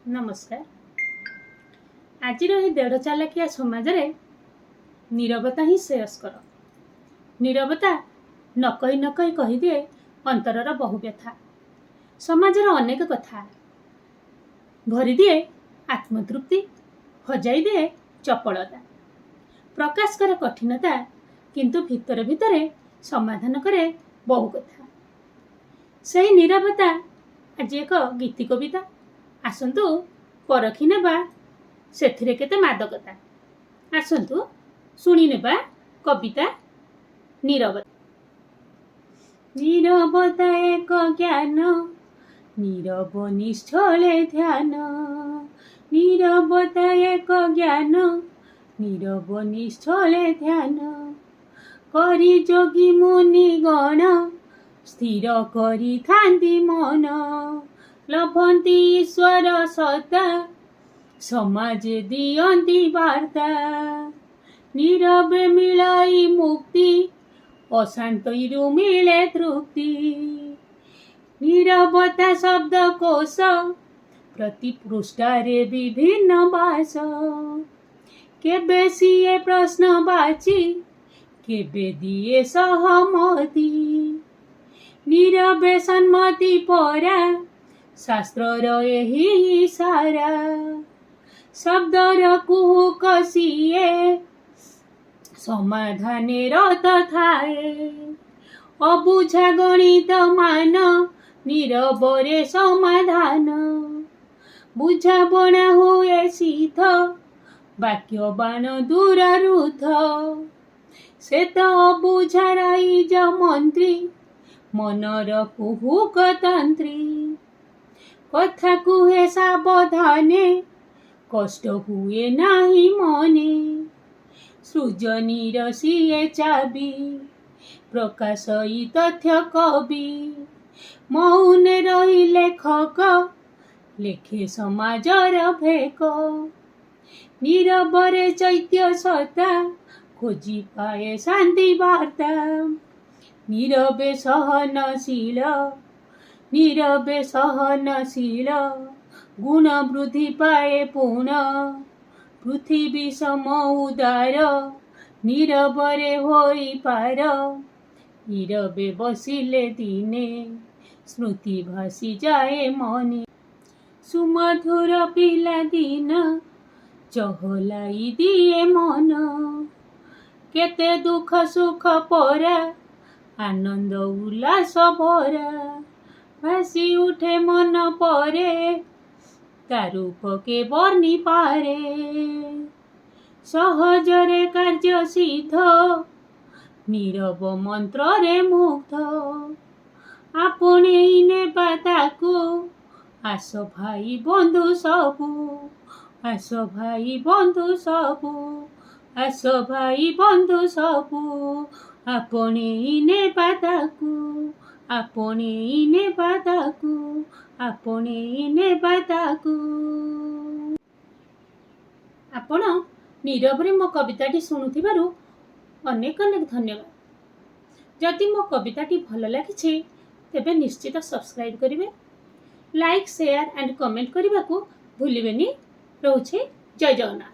नमस्कार। आज देढ़ चालाकिया समाज रे नीरवता ही श्रेयस्कर। नीरवता न कही कही दिए अंतरर बहु व्यथा। समाजर अनेक कथा भरी दिए आत्मतृप्ति, हजाई दिए चपलता। प्रकाश करे कठिनता किंतु भितर भितर समाधान करे बहु कथा। सही नीरवता आज एक गीति कविता। आसंतु परखी नेबा सेथिरे केते मादकता। आसंतु शुणी नेबा कविता नीरवता। नीरवता एक ज्ञान, नीरव निश्चले ध्यान। नीरवता एक ज्ञान, नीरव निश्चले ध्यान। करी जोगी मुनि गण, स्थिर करी थांती मन। लभंती ईश्वर सत्ता, समाज दियंती वार्ता। नीरवे मिलाई मुक्ति, अशांतिरु मिले तृप्ति। नीरवता शब्द कोश, प्रति पृष्ठारे विभिन्न भाष। केबे सिए प्रश्नवाची, केबे दिए सहमति। नीरवे सम्मति परा, शास्त्रर एही इशारा। शब्दर कुहुक सिए, समाधाने रत थाए। अबुझा गणित मान, नीरवरे समाधान। बुझाबना हुए सिद्ध, वाक्यबान दूर रुद्ध। से तो अबुझा राइज मंत्री, मनर कुहुक तंत्री। कथा कुहे सावधाने, कष्ट हुए नाही मने। सृजनीर सिए चाबी, प्रकाशई तथ्य कवि। मौने रही लेखक, लेखे समाजर भेक। नीरवरे चैत्य सत्ता, खोजी पाए शांति वार्ता। नीरवे सहनशील, नीरवे सहनशील। गुण वृद्धि पाए पूर्ण, पृथ्वी सम उदार। नीरवरे होई पार, नीरवे बसिले दिने। स्मृति भासी जाए मने। सुमधुर पिला दिन, चहलाई दिए मन। केते दुख सुख परा, आनंद उल्लास भरा। भासी उठे मन परे, तारूप के बर्णी पारे। सहजरे कार्य सिद्ध, नीरव मंत्र रे मुग्ध। आपणे नेबा ताकू, आस भाई बंधु सबू। आस भाई बंधु सबू, आस भाई बंधु सबू। आपणे नेबा ताकू, आपणे नेबा ताकू, आपणे नेबा ताकू। आपण नीरवरे मो कविताटी शुणुथिबारु अनेक अनेक धन्यवाद। जदि मो कविताटी भल लागिछि तेबे निश्चित सब्सक्राइब करिवे। लाइक शेयर एंड कमेंट करने को भूलिबेनी। रहुछि। जय जगन्नाथ।